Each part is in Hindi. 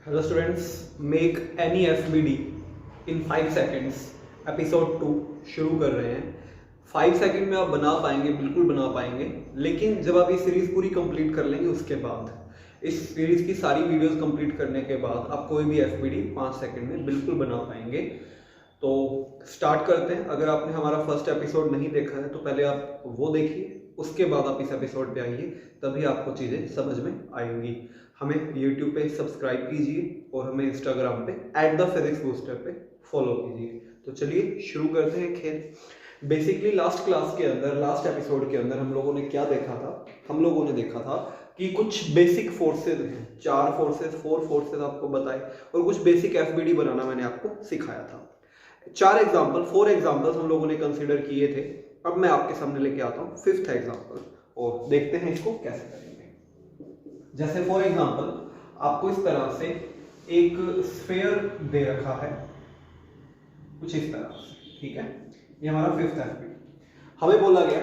Hello students, make any FBD in 5 seconds episode 2 शुरू कर रहे हैं। 5 सेकेंड में आप बना पाएंगे, बिल्कुल बना पाएंगे, लेकिन जब आप ये सीरीज पूरी कंप्लीट कर लेंगे उसके बाद, इस सीरीज की सारी वीडियोस कंप्लीट करने के बाद आप कोई भी एफबीडी 5 सेकेंड में बिल्कुल बना पाएंगे। तो स्टार्ट करते हैं। अगर आपने हमारा फर्स्ट एपिसोड नहीं देखा है तो पहले आप वो देखिए, उसके बाद आप इस एपिसोड पे आइए, तभी आपको चीज़ें समझ में आएंगी। हमें YouTube पे सब्सक्राइब कीजिए और हमें Instagram पे @thePhysicsBooster पे फॉलो कीजिए। तो चलिए शुरू करते हैं खेल। बेसिकली लास्ट क्लास के अंदर, लास्ट एपिसोड के अंदर हम लोगों ने क्या देखा था? हम लोगों ने देखा था कि कुछ बेसिक फोर्सेज हैं, 4 फोर्सेज आपको बताए और कुछ बेसिक एफबीडी बनाना मैंने आपको सिखाया था। 4 एग्जाम्पल्स हम लोगों ने कंसिडर किए थे। अब मैं आपके सामने लेके आता हूँ 5th एग्जाम्पल और देखते हैं इसको कैसे करेंगे। जैसे फॉर एग्जाम्पल आपको इस तरह से एक स्फीयर दे रखा है, कुछ इस तरह से, ठीक है। ये हमारा 5th एफबीडी। हमें बोला गया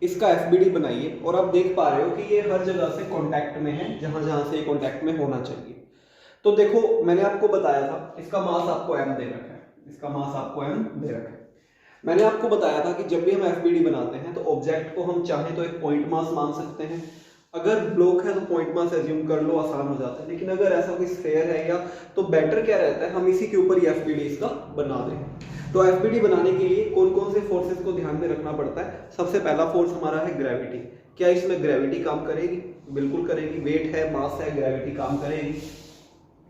इसका एफबीडी बनाइए और आप देख पा रहे हो कि ये हर जगह से कांटेक्ट में है, जहां जहां से ये कांटेक्ट में होना चाहिए। तो देखो, मैंने आपको बताया था इसका मास आपको m दे रखा है, इसका मास आपको m दे रखा है। मैंने आपको बताया था कि जब भी हम एफबीडी बनाते हैं तो ऑब्जेक्ट को हम चाहे तो एक पॉइंट मास मान सकते हैं। अगर ब्लॉक है तो पॉइंट मास एज्यूम कर लो, आसान हो जाता है। लेकिन अगर ऐसा कोई स्फीयर है या तो बेटर क्या रहता है, हम इसी के ऊपर ही एफबीडी इसका बना दें। तो एफबीडी बनाने के लिए कौन कौन से फोर्सेस को ध्यान में रखना पड़ता है? सबसे पहला फोर्स हमारा है ग्रेविटी। क्या इसमें ग्रेविटी काम करेगी? बिल्कुल करेगी। वेट है, मास है, ग्रेविटी काम करेगी।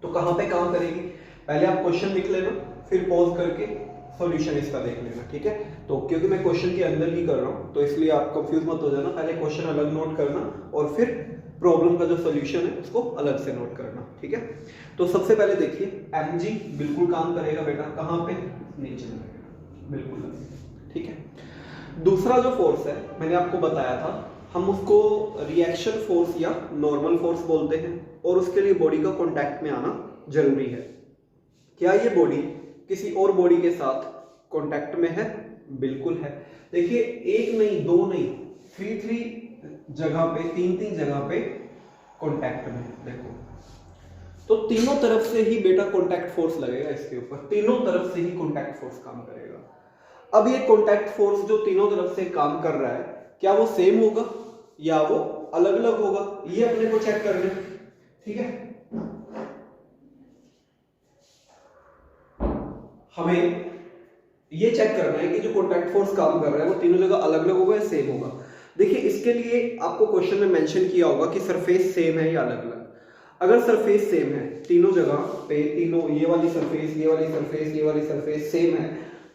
तो कहाँ पे काम करेगी? पहले आप क्वेश्चन लिख लेना, फिर पॉज करके सॉल्यूशन इसका देख लेना, ठीक है। तो क्योंकि मैं क्वेश्चन के अंदर ही कर रहा हूं तो इसलिए आप कंफ्यूज मत हो जाना। पहले क्वेश्चन अलग नोट करना और फिर प्रॉब्लम का जो सॉल्यूशन है उसको अलग से नोट करना, ठीक है। तो सबसे पहले देखिए, mg बिल्कुल काम करेगा बेटा। कहां पे? नीचे लगेगा, बिल्कुल, ठीक है। दूसरा जो फोर्स है मैंने आपको बताया था, हम उसको रिएक्शन फोर्स या नॉर्मल फोर्स बोलते हैं और उसके लिए बॉडी का कॉन्टैक्ट में आना जरूरी है। क्या ये बॉडी किसी और बॉडी के साथ कांटेक्ट में है? बिल्कुल है। देखिए, एक नहीं, दो नहीं, 3 जगह पे, 3 जगह पे कांटेक्ट में। देखो, तो तीनों तरफ से ही बेटा कांटेक्ट फोर्स लगेगा इसके ऊपर, तीनों तरफ से ही कांटेक्ट फोर्स काम करेगा। अब ये कांटेक्ट फोर्स जो तीनों तरफ से काम कर रहा है, क्या वो सेम होगा या वो अलग अलग होगा? ये अपने को चेक करना है, ठीक है। हमें ये चेक करना है कि जो कॉन्टैक्ट फोर्स काम कर रहा है वो तीनों जगह अलग अलग होगा या सेम होगा। देखिए, इसके लिए आपको क्वेश्चन में मेंशन किया होगा कि सरफेस सेम है या अलग अलग। अगर सरफेस सेम है तीनों जगह पे, तीनों, ये वाली सरफेस, ये वाली सरफेस, ये वाली सरफेस सेम है,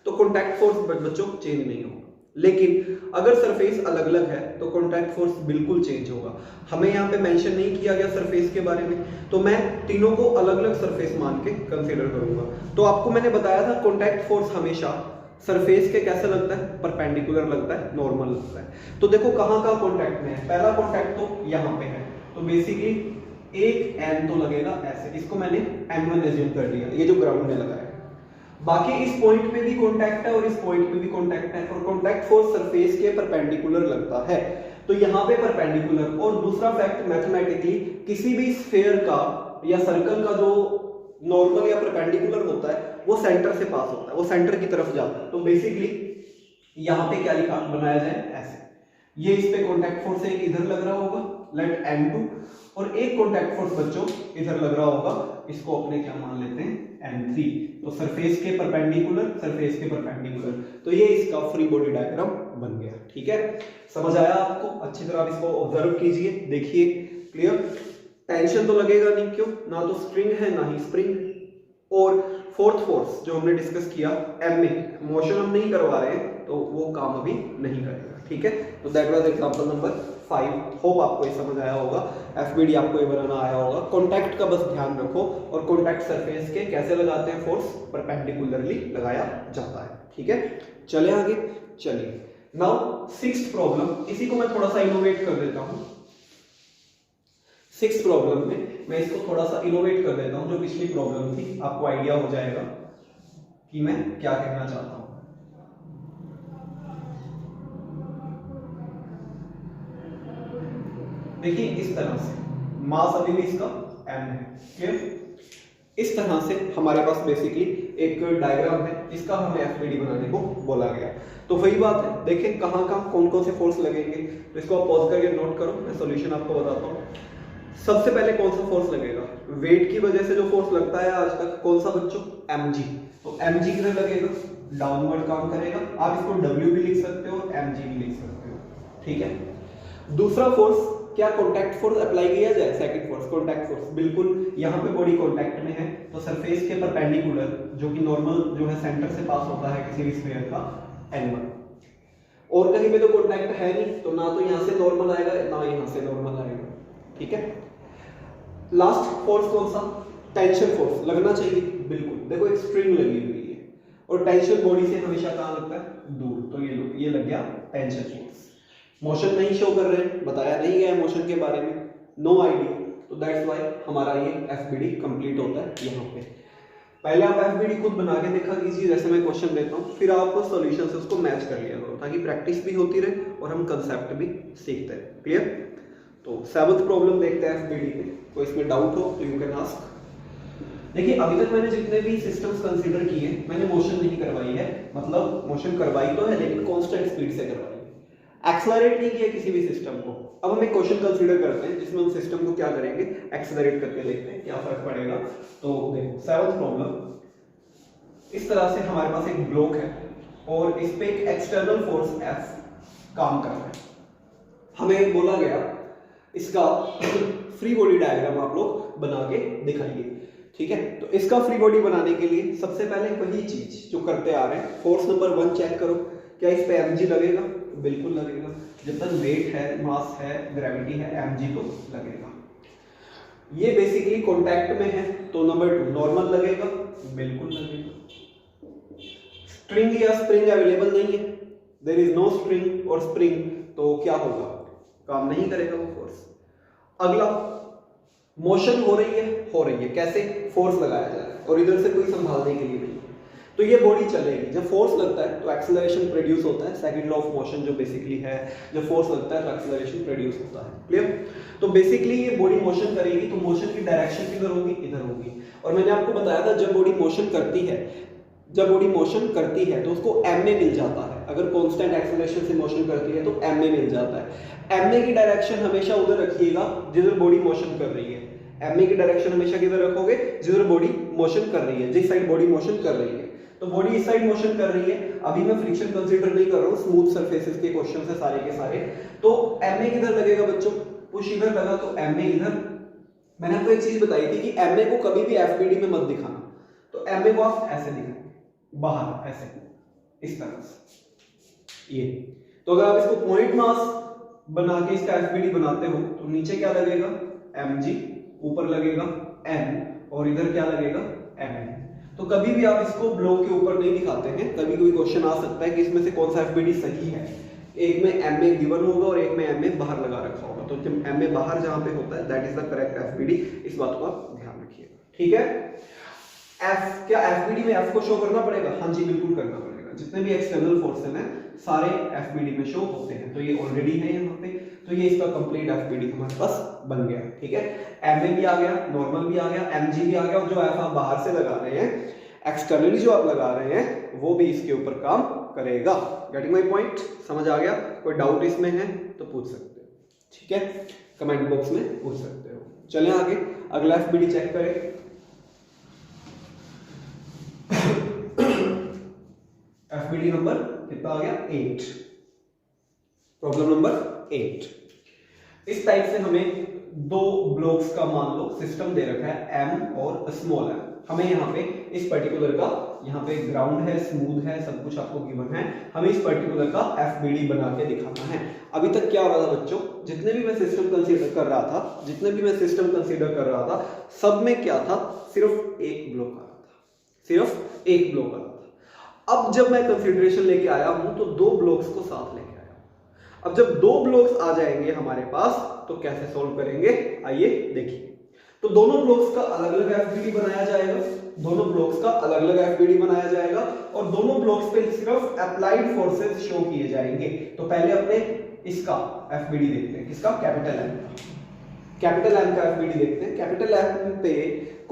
तो कॉन्टैक्ट फोर्स बच्चों चेंज नहीं होगा। लेकिन अगर सरफेस अलग अलग है तो कॉन्टैक्ट फोर्स बिल्कुल चेंज होगा। हमें यहाँ पे मेंशन नहीं किया गया सरफेस के बारे में, तो मैं तीनों को अलग अलग सरफेस मान के कंसीडर करूंगा। तो आपको मैंने बताया था कॉन्टैक्ट फोर्स हमेशा सरफेस के कैसे लगता है? परपेंडिकुलर लगता है, नॉर्मल लगता है। तो देखो कहाँ कहाँ कॉन्टैक्ट में है। पहला कॉन्टैक्ट तो यहाँ पे है, तो बेसिकली एक n तो लगेगा ऐसे, इसको मैंने m1 एज्यूम कर लिया, ये जो ग्राउंड में लगा है। बाकी इस पॉइंट पे भी कांटेक्ट है और इस पॉइंट पे भी कांटेक्ट है, और कांटेक्ट फोर्स सरफेस के परपेंडिकुलर लगता है, तो यहाँ पे परपेंडिकुलर। और दूसरा फैक्ट, मैथमेटिकली किसी भी स्फीयर का या सर्कल का जो नॉर्मल या परपेंडिकुलर होता है वो सेंटर से पास होता है, वो सेंटर की तरफ जाता है। तो बेसिकली यहाँ पे क्या लिखा बनाया जाए? ऐसे। ये इस पे कांटेक्ट फोर्स एक इधर लग रहा होगा, लेट m2, और एक कांटेक्ट फोर्स बच्चों इधर लग रहा होगा, इसको अपने क्या मान लेते हैं? m3। तो सरफेस के परपेंडिकुलर, सरफेस के परपेंडिकुलर, तो ये इसका फ्री बॉडी डायग्राम बन गया, ठीक है। समझ आया आपको? अच्छी तरह इसको ऑब्जर्व कीजिए, देखिए, क्लियर। टेंशन तो लगेगा नहीं, क्यों? ना तो स्प्रिंग है ना ही स्प्रिंग। और फोर्थ फोर्स जो हमने डिस्कस किया, m में मोशन हम नहीं करवा रहे हैं तो वो काम अभी नहीं करेगा, ठीक है। तो that was example number 5। Hope आपको ये समझ आया होगा, एफबीडी आपको ये बनाना आया होगा। कॉन्टैक्ट का बस ध्यान रखो, और कॉन्टैक्ट सरफेस के कैसे लगाते हैं फोर्स? परपेंडिकुलरली लगाया जाता है, ठीक है। चले आगे, चलिए। नाउ 6th प्रॉब्लम, इसी को मैं थोड़ा सा इनोवेट कर देता हूं। 6th प्रॉब्लम में मैं इसको थोड़ा सा इनोवेट कर देता हूं, जो पिछली प्रॉब्लम थी, आपको आइडिया हो जाएगा कि मैं क्या कहना चाहता हूं। देखिए, इस तरह से मास अभी भी इसका m है, क्लियर। इस तरह से हमारे पास बेसिकली एक डायग्राम है, इसका हमें एफबीडी बनाने को बोला गया। तो वही बात है, देखें कहाँ कहाँ कौन कौन से फोर्स लगेंगे, तो इसको आप पॉज करके नोट करो, मैं सॉल्यूशन आपको बताता हूँ। सबसे पहले कौन सा फोर्स लगेगा, वेट की वजह से जो फोर्स लगता है आज तक, कौन सा बच्चों, mg। तो mg किधर लगेगा, डाउनवर्ड काम करेगा। आप इसको w भी लिख सकते हो, mg भी लिख सकते हो, ठीक है। दूसरा फोर्स क्या, कॉन्टैक्ट फोर्स अप्लाई किया जाए, सेकंड फोर्स कॉन्टैक्ट फोर्स, बिल्कुल यहाँ पे बॉडी कॉन्टैक्ट में है तो सरफेस के परपेंडिकुलर जो कि नॉर्मल जो है सेंटर से पास होता है किसी भी स्फीयर का, n1। और कहीं पे तो कॉन्टैक्ट है नहीं, तो ना तो यहाँ से नॉर्मल आएगा ना यहाँ से नॉर्मल आएगा, ठीक है। लास्ट फोर्स कौन सा, टेंशन फोर्स लगना चाहिए, बिल्कुल। देखो एक स्ट्रिंग लगी हुई है और टेंशन बॉडी से हमेशा कहाँ लगता है, दूर, तो ये लग गया टेंशन फोर्स। मोशन नहीं शो कर रहे हैं, बताया नहीं गया मोशन के बारे में, नो आइडिया, तो दैट्स व्हाई हमारा ये एफबीडी कंप्लीट होता है यहाँ पे। पहले आप एफबीडी खुद बना के देखा कीजिए, जैसे मैं क्वेश्चन देता हूँ, फिर आप सॉल्यूशन से उसको मैच कर लिया करो, ताकि प्रैक्टिस भी होती रहे और हम कंसेप्ट भी सीखते रहे। क्लियर। तो 7th प्रॉब्लम देखते हैं एफबीडी पे, कोई इसमें डाउट हो तो यू कैन आस्क। देखिए अभी तक मैंने जितने भी सिस्टम्स कंसीडर किए, मैंने मोशन नहीं करवाई है, मतलब मोशन करवाई तो है लेकिन कांस्टेंट स्पीड से करवाई है, एक्सेलरेट नहीं किया किसी भी सिस्टम को। अब हम एक क्वेश्चन कंसीडर करते हैं जिसमें हम सिस्टम को क्या करेंगे, एक्सेलरेट करके देखते हैं क्या फर्क पड़ेगा। तो देखो 7th प्रॉब्लम, इस तरह से हमारे पास एक ब्लॉक है और इस पे एक एक्सटर्नल फोर्स F काम कर रहा है। हमें बोला गया इसका फ्री बॉडी डायग्राम आप लोग बना के दिखाइए, ठीक है। तो इसका फ्री बॉडी बनाने के लिए सबसे पहले वही चीज जो करते आ रहे हैं, फोर्स नंबर 1 चेक करो, क्या इस पे mg लगेगा, बिल्कुल लगेगा। जब तक वेट है, मास है, ग्रेविटी है, mg तो लगेगा। ये बेसिकली कॉन्टैक्ट में है तो नंबर 2 नॉर्मल लगेगा, बिल्कुल लगेगा। स्ट्रिंग या स्प्रिंग अवेलेबल नहीं है, देयर इज नो स्ट्रिंग और स्प्रिंग, तो क्या होगा, काम नहीं करेगा वो फोर्स। अगला, मोशन हो रही है, कैसे, फोर्स लगाया जा रहा है और इधर से कोई संभालने के लिए नहीं, तो ये बॉडी चलेगी। जब फोर्स लगता है तो एक्सेलरेशन प्रोड्यूस होता है, सेकंड लॉ ऑफ मोशन जो बेसिकली है, जब फोर्स लगता है तो एक्सेलरेशन प्रोड्यूस होता है। क्लियर। तो बेसिकली ये बॉडी मोशन करेगी तो मोशन की डायरेक्शन किधर होगी, इधर होगी। और मैंने आपको बताया था जब बॉडी मोशन करती है तो उसको ma मिल जाता है, अगर कांस्टेंट एक्सेलरेशन से मोशन करती है तो ma मिल जाता है। ma की डायरेक्शन हमेशा उधर रखिएगा जिधर बॉडी मोशन कर रही है, ma की डायरेक्शन हमेशा किधर रखोगे, जिधर बॉडी मोशन कर रही है, जिस साइड बॉडी मोशन कर रही है। तो बॉडी इस साइड मोशन कर रही है, अभी मैं फ्रिक्शन कंसीडर नहीं कर रहा हूँ, स्मूथ सरफेसेस के क्वेश्चन है सारे के सारे। तो ma किधर लगेगा बच्चों, पुश इधर लगा तो ma इधर। मैंने आपको एक चीज बताई थी कि ma को कभी भी एफबीडी में मत दिखाना, तो ma को आप ऐसे दिखाएंगे बाहर, ऐसे इस तरह से ये। तो अगर आप इसको पॉइंट मास बना के इसका एफबीडी बनाते हो तो नीचे क्या लगेगा, mg, ऊपर लगेगा n और इधर क्या लगेगा, mn। तो कभी भी आप इसको ब्लॉक के ऊपर नहीं दिखाते हैं, कभी कोई क्वेश्चन आ सकता है कि इसमें से कौन सा एफबीडी सही है। एक में ma गिवन होगा और एक में ma बाहर लगा रखा होगा, तो जब ma बाहर जहां पे होता है that is the correct FBD, इस बात को आप ध्यान रखिएगा, ठीक है। F, क्या एफबीडी में F को शो करना पड़ेगा, हाँ जी बिल्कुल करना पड़ेगा। जितने भी एक्सटर्नल फोर्सेस हैं सारे एफबीडी में शो होते हैं, तो ये ऑलरेडी है यहाँ पे, तो ये इसका कंप्लीट एफबीडी हमारे पास बन गया, ठीक है। ma भी आ गया, नॉर्मल भी आ गया, mg भी आ गया, और जो F आप बाहर से लगा रहे हैं, एक्सटर्नली जो आप लगा रहे हैं वो भी इसके ऊपर काम करेगा। गेटिंग माय पॉइंट, समझ आ गया। कोई डाउट इसमें है तो पूछ सकते हो, ठीक है, कमेंट बॉक्स में पूछ सकते हो। चलें आगे, अगला एफबीडी चेक करें। एफबीडी नंबर कितना आ गया, 8। Problem number 8। इस टाइप से हमें दो ब्लॉक्स का मान लो सिस्टम दे रखा है m और स्मॉल m। हमें यहाँ पे इस पर्टिकुलर का, यहाँ पे ग्राउंड है, स्मूथ है, सब कुछ आपको गिवन है, हमें इस पर्टिकुलर का एफबीडी बना के दिखाना है। अभी तक क्या हो रहा था बच्चों, जितने भी मैं सिस्टम कंसीडर कर रहा था, सब में क्या था, सिर्फ एक ब्लॉक आ रहा था, अब जब मैं कंसीडरेशन लेके आया हूं तो दो ब्लॉक्स को साथ लेके आया हूं। अब जब दो ब्लॉक्स आ जाएंगे हमारे पास तो कैसे सॉल्व करेंगे, आइए देखिए। तो दोनों ब्लॉक्स का अलग अलग एफबीडी बनाया जाएगा, और दोनों ब्लॉक्स पे सिर्फ अप्लाइड फोर्सेस शो किए जाएंगे। तो पहले अपने इसका एफबीडी देखते हैं, किसका, कैपिटल M का एफबीडी देखते हैं। कैपिटल M पे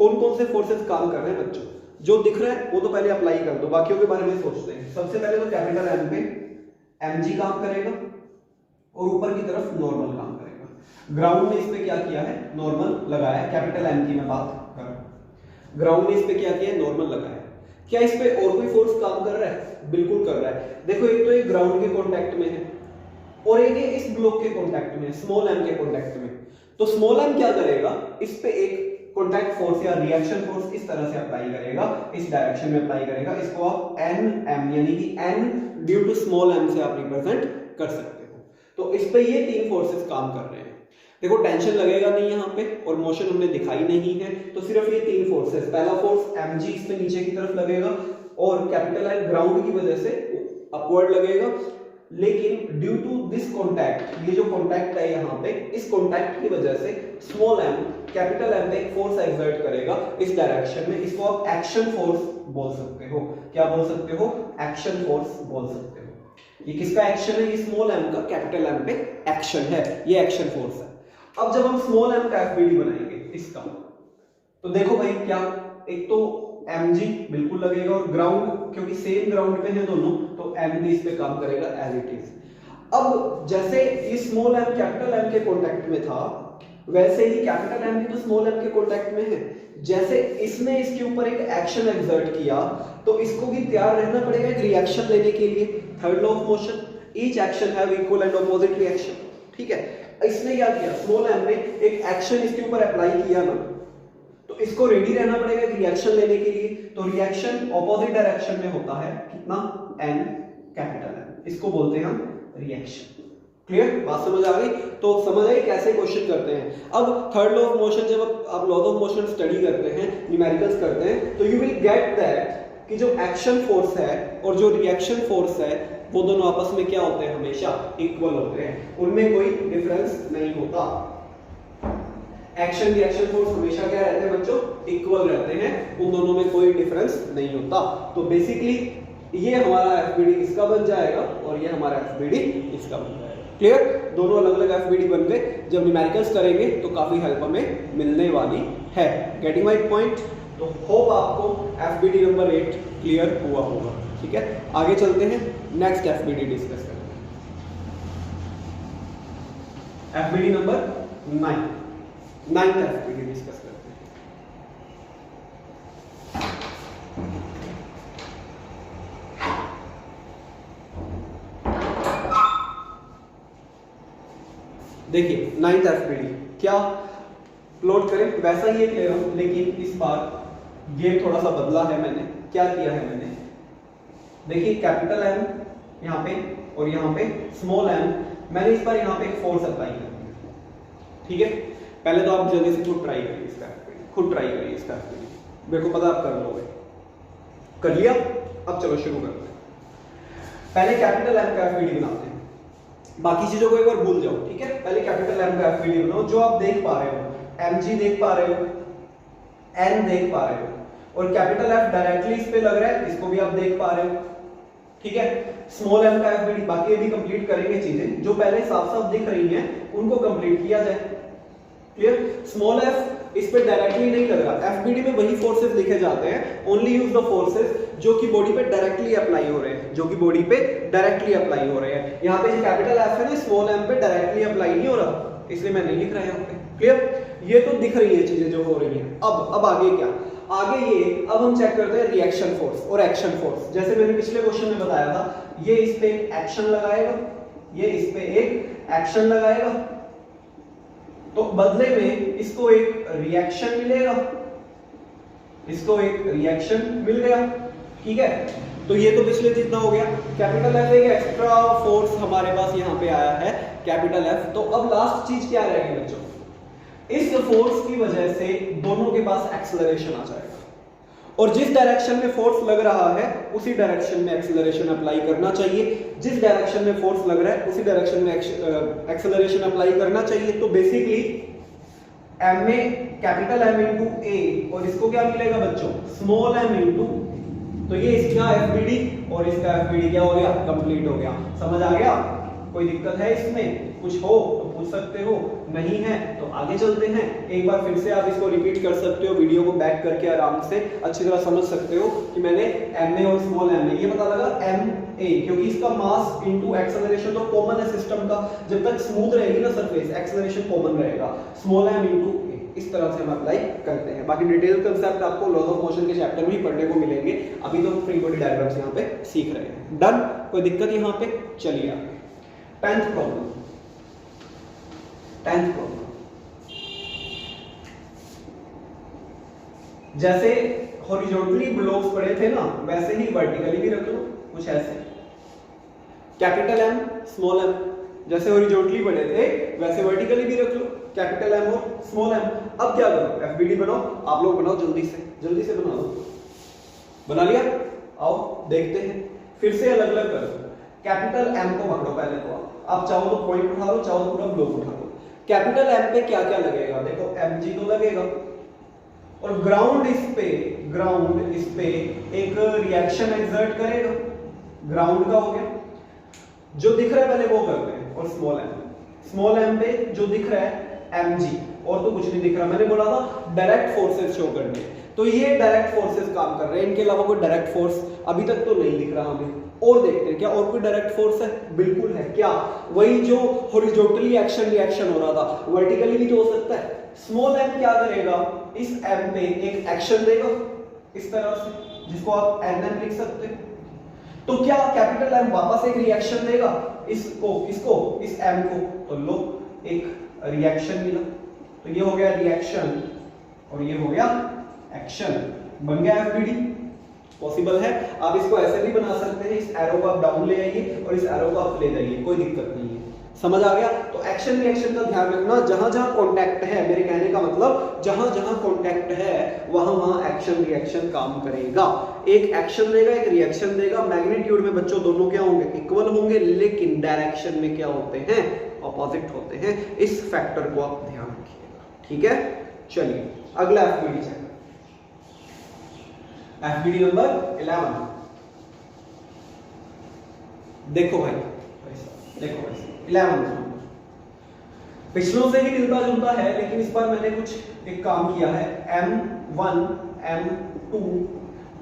कौन कौन से फोर्सेस काम कर रहे हैं बच्चों, जो दिख रहा है वो तो पहले अप्लाई कर दो, बाकियों के बारे में सोचते हैं। सबसे पहले तो कैपिटल एम पे mg काम करेगा और ऊपर की तरफ नॉर्मल काम करेगा। ग्राउंड ने इस पे क्या किया है, नॉर्मल लगाया है। कैपिटल एम की मैं बात कर रहा हूं, ग्राउंड ने इस पे क्या किया है, नॉर्मल लगाया है। क्या इस पे और कोई फोर्स काम कर रहा है, बिल्कुल कर रहा है। देखो एक तो ये ग्राउंड के कांटेक्ट में है और एक इस ब्लॉक के कांटेक्ट में, स्मॉल एम के कांटेक्ट में। तो स्मॉल एम क्या करेगा, इस पे एक कांटेक्ट फोर्स या रिएक्शन फोर्स इस तरह से अप्लाई करेगा, इस डायरेक्शन में अप्लाई करेगा। इसको आप एन एम यानी कि N due to small M से आप रिप्रेजेंट कर सकते हो। तो इस पे ये तीन फोर्सेस काम कर रहे हैं। देखो टेंशन लगेगा नहीं यहाँ पे और मोशन हमने दिखाई नहीं है, तो सिर्फ ये तीन फोर्सेस, पहला फोर्स mg इस पे नीचे की तरफ लगेगा और कैपिटल एम ग्राउंड की वजह से अपवर्ड लगेगा। लेकिन ड्यू टू दिस कॉन्टैक्ट, ये जो कॉन्टैक्ट है यहाँ पे, इस कॉन्टैक्ट की वजह से स्मॉल एम कैपिटल एम पे एक फोर्स एक्सर्ट करेगा इस डायरेक्शन में। इसको आप एक्शन फोर्स बोल सकते हो। क्या बोल सकते हो, एक्शन फोर्स बोल सकते हो। ये किसका एक्शन है, ये स्मॉल एम का कैपिटल एम पे एक्शन है, ये एक्शन फोर्स है। अब जब हम स्मॉल एम का एफबीडी बनाएंगे इसका, तो देखो भाई क्या, एक तो mg बिल्कुल लगेगा और ग्राउंड, क्योंकि सेम ग्राउंड पे है दोनों, तो m भी इस पे काम करेगा एज इट इज। अब जैसे ये स्मॉल एम कैपिटल एम के कांटेक्ट में था, वैसे ही कैपिटल एम भी तो स्मॉल एम के कांटेक्ट में है। जैसे इसने इसके ऊपर एक एक्शन एक्सर्ट किया, तो इसको भी तैयार रहना पड़ेगा एक रिएक्शन लेने के लिए। Third law of motion, each action have equal and opposite reaction. ठीक है, इसने क्या किया, स्मॉल एम ने एक एक्शन इसके ऊपर अप्लाई किया ना, तो इसको रेडी रहना पड़ेगा एक रिएक्शन लेने के लिए। तो रिएक्शन ऑपोजिट डायरेक्शन में होता है कितना, एन कैपिटल एम, इसको बोलते हैं हम रिएक्शन। क्लियर, बात समझ आ गई? तो समझ आई कैसे क्वेश्चन करते हैं। अब थर्ड लॉ ऑफ मोशन, जब आप लॉ ऑफ मोशन स्टडी करते हैं, न्यूमेरिकल्स करते हैं, तो यू विल गेट दैट कि जो एक्शन फोर्स है और जो रिएक्शन फोर्स है वो दोनों आपस में क्या होते हैं, हमेशा इक्वल होते हैं, उनमें कोई डिफरेंस नहीं होता। एक्शन रिएक्शन फोर्स हमेशा क्या रहते हैं बच्चों, इक्वल रहते हैं, उन दोनों में कोई डिफरेंस नहीं होता। तो बेसिकली ये हमारा एफबीडी इसका बन जाएगा और ये हमारा एफबीडी इसका बन जाएगा। क्लियर, दोनों अलग अलग एफबीडी बन गए। जब न्यूमेरिकल्स करेंगे तो काफी हेल्प हमें मिलने वाली है। Getting my point? तो होप आपको एफबीडी नंबर 8 क्लियर हुआ होगा। ठीक है, आगे चलते हैं, नेक्स्ट एफबीडी डिस्कस करते हैं। FBD number 9, ninth FBD discuss करते हैं। देखिए नाइन्थ एफबीडी क्या प्लॉट करें, वैसा ही एक ले रहा हूं, लेकिन इस बार गेम थोड़ा सा बदला है। मैंने क्या किया है, मैंने देखिए कैपिटल एम यहाँ पे और यहाँ पे स्मॉल एम, मैंने इस बार यहाँ पे एक फोर्स अप्लाई कर दिया। ठीक है, पहले तो आप जल्दी से खुद ट्राई करिए इसका, खुद ट्राई करिए इसका, मेरे को पता आप कर लोगे। कर लिया? अब चलो शुरू करते हैं। पहले कैपिटल एम का एफबीडी बनाते हैं, बाकी चीजों को एक बार भूल जाओ। ठीक है, पहले कैपिटल एम का एफबीडी बनाओ। जो आप देख पा रहे हो, mg देख पा रहे हो, n देख पा रहे हो, और कैपिटल एफ डायरेक्टली इस पे लग रहा है, इसको भी आप देख पा रहे हो। ठीक है, स्मॉल एम का एफबीडी, बाकी भी कंप्लीट करेंगे चीजें, जो पहले साफ साफ दिख रही हैं उनको कंप्लीट किया जाए। क्लियर, स्मॉल एफ इस पे डायरेक्टली नहीं लग रहा, एफबीडी में वही फोर्सेस लिखे जाते हैं, ओनली यूज द फोर्सेस जो कि बॉडी पे डायरेक्टली अप्लाई हो रहे हैं, जो कि बॉडी पे डायरेक्टली अप्लाई हो रहे हैं। यहाँ पे जो कैपिटल एफ है ना, स्मॉल एम पे डायरेक्टली अप्लाई नहीं हो रहा, इसलिए मैं नहीं लिख रहा यहाँ पे। क्लियर, ये तो दिख रही है चीजें जो हो रही हैं। अब आगे क्या, आगे ये, अब हम चेक करते हैं रिएक्शन फोर्स और एक्शन फोर्स। जैसे मैंने पिछले क्वेश्चन में बताया था, ये इस पे एक एक्शन लगाएगा, ये इस पे एक एक्शन लगाएगा, तो बदले में इसको एक रिएक्शन मिलेगा, इसको एक रिएक्शन मिल गया। ठीक है, तो ये तो पिछले जितना हो गया। कैपिटल एफ एक एक्स्ट्रा फोर्स हमारे पास यहाँ पे आया है, कैपिटल एफ। तो अब लास्ट चीज क्या रहेगी बच्चों, इस फोर्स की वजह से दोनों के पास एक्सेलरेशन आ जाएगा, और जिस डायरेक्शन में फोर्स लग रहा है उसी डायरेक्शन में एक्सेलरेशन अप्लाई करना चाहिए। जिस डायरेक्शन में फोर्स लग रहा है उसी डायरेक्शन में एक्सेलरेशन अप्लाई करना चाहिए। तो बेसिकली एम में कैपिटल एम इंटू ए, और इसको क्या मिलेगा बच्चों, स्मॉल एम इंटू, तो ये इसका एफबीडी और इसका एफबीडी क्या हो गया, कंप्लीट हो गया। समझ आ गया? कोई दिक्कत है इसमें, कुछ हो तो पूछ सकते हो, नहीं है तो आगे चलते हैं। एक बार फिर से आप इसको रिपीट कर सकते हो, वीडियो को बैक करके आराम से अच्छी तरह समझ सकते हो कि मैंने ma और स्मॉल m ये पता लगा ma, क्योंकि इसका मास इनटू एक्सेलरेशन तो कॉमन है सिस्टम का, जब तक स्मूथ रहेगी ना सरफेस एक्सेलरेशन कॉमन रहेगा, स्मॉल m इनटू a, इस तरह से हम अप्लाई करते हैं। बाकी डिटेल कंसेप्ट आपको लॉज ऑफ मोशन के चैप्टर में ही पढ़ने को मिलेंगे, अभी तो फ्री बॉडी डायग्राम्स यहाँ पे सीख रहे हैं। डन, कोई दिक्कत यहाँ पे? चलिए आगे 10th प्रॉब्लम। जैसे हॉरिजॉन्टली ब्लॉक्स पड़े थे ना, वैसे ही वर्टिकली भी रख लो, कुछ ऐसे कैपिटल M स्मॉल m, जैसे हॉरिजॉन्टली पड़े थे वैसे वर्टिकली भी रख लो, कैपिटल M और स्मॉल m। अब क्या करो, एफबीडी बनाओ, आप लोग बनाओ जल्दी से बना दो। बना लिया? आओ देखते हैं, फिर से अलग अलग करो। कैपिटल M को पकड़ो पहले तो, आप चाहो तो पॉइंट उठा लो, चाहो तो पूरा ब्लॉक उठा लो। कैपिटल M पे क्या क्या लगेगा, देखो mg तो लगेगा, और ग्राउंड इस पे एक रिएक्शन एक्सर्ट करेगा, ग्राउंड का हो गया, जो दिख रहा है पहले वो करते हैं, और स्मॉल m पे जो दिख रहा है mg, और तो कुछ नहीं दिख रहा। मैंने बोला था डायरेक्ट फोर्सेस शो करने, तो ये डायरेक्ट फोर्सेस काम कर रहे हैं, इनके अलावा कोई डायरेक्ट फोर्स अभी तक तो नहीं दिख रहा हमें। और देखते हैं क्या और कोई डायरेक्ट फोर्स है, बिल्कुल है। क्या? वही जो हॉरिजॉन्टली रिएक्शन हो रहा था, वर्टिकली भी तो हो सकता है। स्मॉल m क्या करेगा, इस m पे एक एक्शन देगा इस तरह से, जिसको आप nm लिख सकते हैं। तो क्या कैपिटल M वापस एक रिएक्शन देगा इसको इस m को, तो लो एक रिएक्शन मिला, तो ये हो गया रिएक्शन और ये हो गया एक्शन, बन गया एफबीडी। पॉसिबल है, आप इसको ऐसे भी बना सकते हैं, इस एरो को आप डाउन ले आइए और इस एरो को आप ले जाइए, कोई दिक्कत नहीं है। समझ आ गया? तो एक्शन रिएक्शन का ध्यान रखना, जहां जहां कांटेक्ट है, मेरे कहने का मतलब जहां जहां कांटेक्ट है वहां वहां एक्शन रिएक्शन काम करेगा। एक एक्शन देगा, एक रिएक्शन देगा, मैग्नीट्यूड में बच्चों दोनों क्या होंगे, इक्वल होंगे, लेकिन डायरेक्शन में क्या होते हैं, ऑपोजिट होते हैं। इस फैक्टर को आप ध्यान रखिएगा, ठीक है। चलिए अगला एफबीडी चेक, एफबीडी नंबर 11। देखो भाई 11 पिछलों से ही मिलता जुलता है, लेकिन इस बार मैंने कुछ एक काम किया है। M1 M2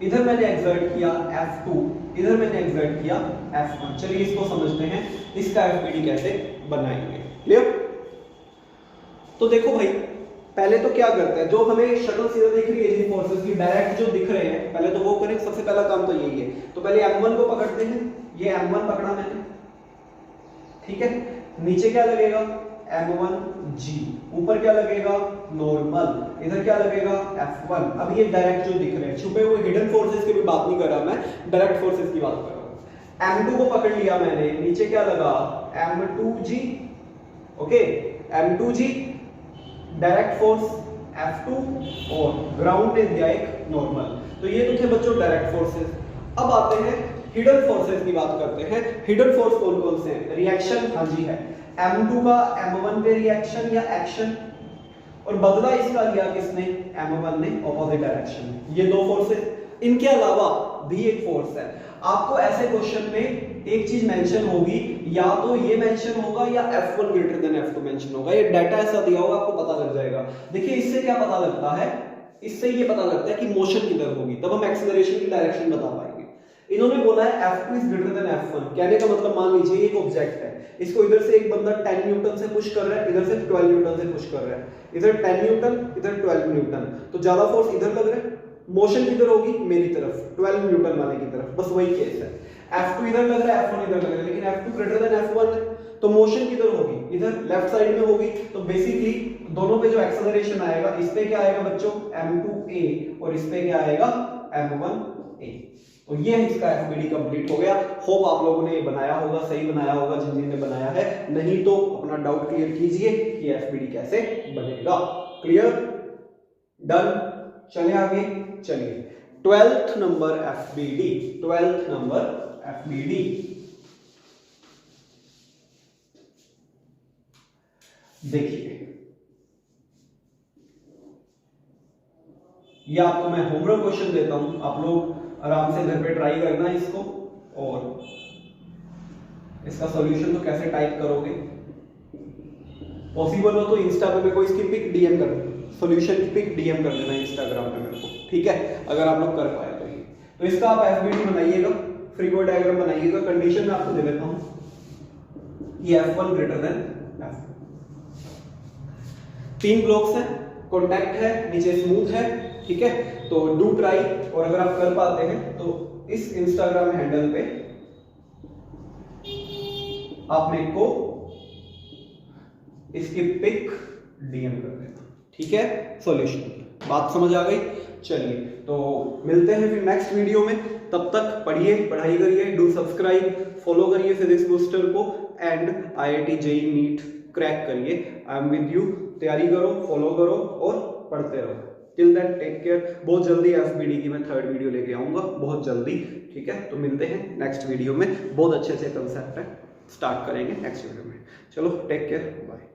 इधर मैंने एक्सर्ट किया, F2 इधर मैंने एक्सर्ट किया, F1। चलिए इसको समझते हैं, इसका एफबीडी कैसे बनाएंगे। क्लियर? तो देखो भाई, पहले तो क्या करते हैं, जो हमें शक्ल सीधा दिख रही है जिन फोर्सेस की, डायरेक्ट जो दिख रहे हैं, पहले तो वो करें। सबसे पहला काम तो यही है, तो पहले M1 को पकड़ते हैं। ये M1 पकड़ा मैंने, ठीक है। नीचे क्या लगेगा, M1G, ऊपर क्या लगेगा, नॉर्मल, इधर क्या लगेगा, F1। अब ये डायरेक्ट जो दिख रहे हैं, छुपे हुए हिडन फोर्सेस की भी बात नहीं कर रहा मैं, डायरेक्ट फोर्सेस की बात कर रहा हूं। M2 को पकड़ लिया मैंने, नीचे क्या लगा, M2G, okay, M2G direct force F2, और ग्राउंड ने दिया एक नॉर्मल। तो ये तो थे बच्चों डायरेक्ट फोर्सेस। अब आते हैं हिडन फोर्सेस की बात करते हैं। हिडन फोर्स कौन कौन से हैं? रिएक्शन, हाँ जी है, M2 का M1 पे रिएक्शन या एक्शन, और बदला इसका लिया किसने, M1 ने, ऑपोजिट डायरेक्शन। ये दो फोर्सेस, इनके अलावा भी एक फोर्स है। आपको ऐसे क्वेश्चन में एक चीज मेंशन होगी, या तो ये मेंशन होगा या F1 greater than F2 mention होगा। ये डाटा ऐसा दिया होगा, आपको पता लग जाएगा। देखिए इससे क्या पता लगता है, इससे ये पता लगता है कि मोशन किधर होगी, तब हम एक्सेलरेशन की डायरेक्शन बता पाएंगे। इन्होंने बोला है F2 is greater than F1, कहने का मतलब मान लीजिए एक ऑब्जेक्ट है, इसको इधर से एक बंदा 10 न्यूटन से पुश कर रहा है, इधर से 12 न्यूटन से पुश कर रहा है, इधर 10 न्यूटन, इधर 12 न्यूटन, तो ज्यादा फोर्स इधर लग रहा है। मोशन किधर होगी, मेरी तरफ, 12 न्यूटन वाले की तरफ, बस वही केस है। F2 इधर लग रहा है, F1 इधर लग रहा है, लेकिन F2 ग्रेटर देन F1 है, तो मोशन किधर होगी, इधर लेफ्ट साइड में होगी। तो बेसिकली दोनों पे जो एक्सेलरेशन आएगा, इस पे क्या आएगा बच्चों, M2A, और इस पे क्या आएगा, M1A। तो ये इसका एफबीडी कंप्लीट हो गया। होप आप लोगों ने बनाया होगा, सही बनाया होगा जिन जिन ने बनाया है, नहीं तो अपना डाउट क्लियर कीजिए कि एफबीडी कैसे बनेगा। क्लियर? डन? चले आगे, चलिए 12th number FBD, 12th number FBD. देखिए ये आपको मैं होमवर्क क्वेश्चन देता हूं, आप लोग आराम से घर पे ट्राई करना इसको, और इसका सॉल्यूशन तो कैसे टाइप करोगे। पॉसिबल हो तो इंस्टा पे मेरे को इसकी पिक डीएम कर देना, सॉल्यूशन की पिक डीएम कर देना इंस्टाग्राम पे मेरे को, ठीक है, अगर आप लोग कर पाए तो ये। तो इसका आप एफबीडी बनाइएगा, फ्रीक्वेंट डायग्राम बनाइएगा। कंडीशन मैं आपको दे देता हूं कि F1 greater than F2। 3 blocks हैं, कॉन्टैक्ट है, नीचे स्मूथ है, ठीक है। तो डू ट्राई, और अगर आप कर पाते हैं तो इस इंस्टाग्राम हैंडल पे आप मेरे को इसकी पिक डीएम कर देना, ठीक है। सॉल्यूशन की बात समझ आ गई। चलिए तो मिलते हैं फिर नेक्स्ट वीडियो में, तब तक पढ़िए, पढ़ाई करिए, डू सब्सक्राइब, फॉलो करिए फिजिक्स बूस्टर को, and IIT JEE NEET crack करिए। आई एम विद यू, तैयारी करो, फॉलो करो और पढ़ते रहो। Till that take care. बहुत जल्दी FBD की मैं 3rd वीडियो लेके आऊंगा, बहुत जल्दी, ठीक है। तो मिलते हैं नेक्स्ट वीडियो में, बहुत अच्छे अच्छे कंसेप्ट है, स्टार्ट करेंगे नेक्स्ट वीडियो में। चलो टेक केयर, बाय।